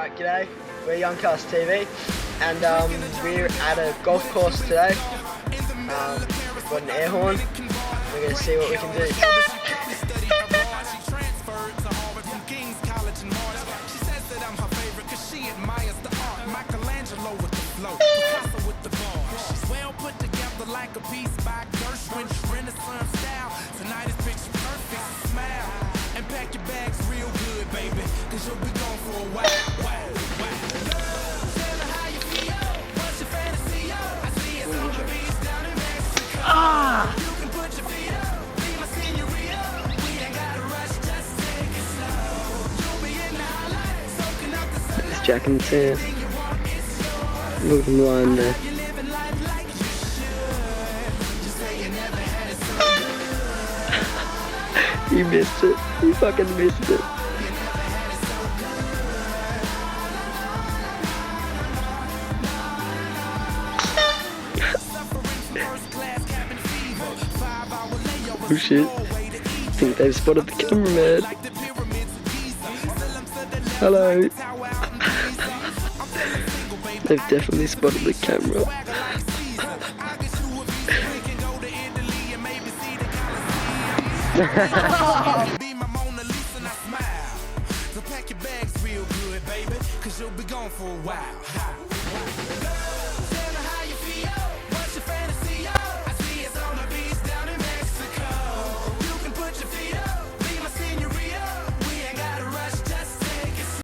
Alright, g'day, we're Youngcast TV, and we're at a golf course today. We've got an air horn, we're going to see what we can do. You'll be gone for a while. It's Jack and Sam. Look at him lying there. You missed it. You fucking missed it. Oh shit. I think they've spotted the cameraman. Hello. They've definitely spotted the camera. So pack your bags real good, baby, 'cause you'll be gone for a while.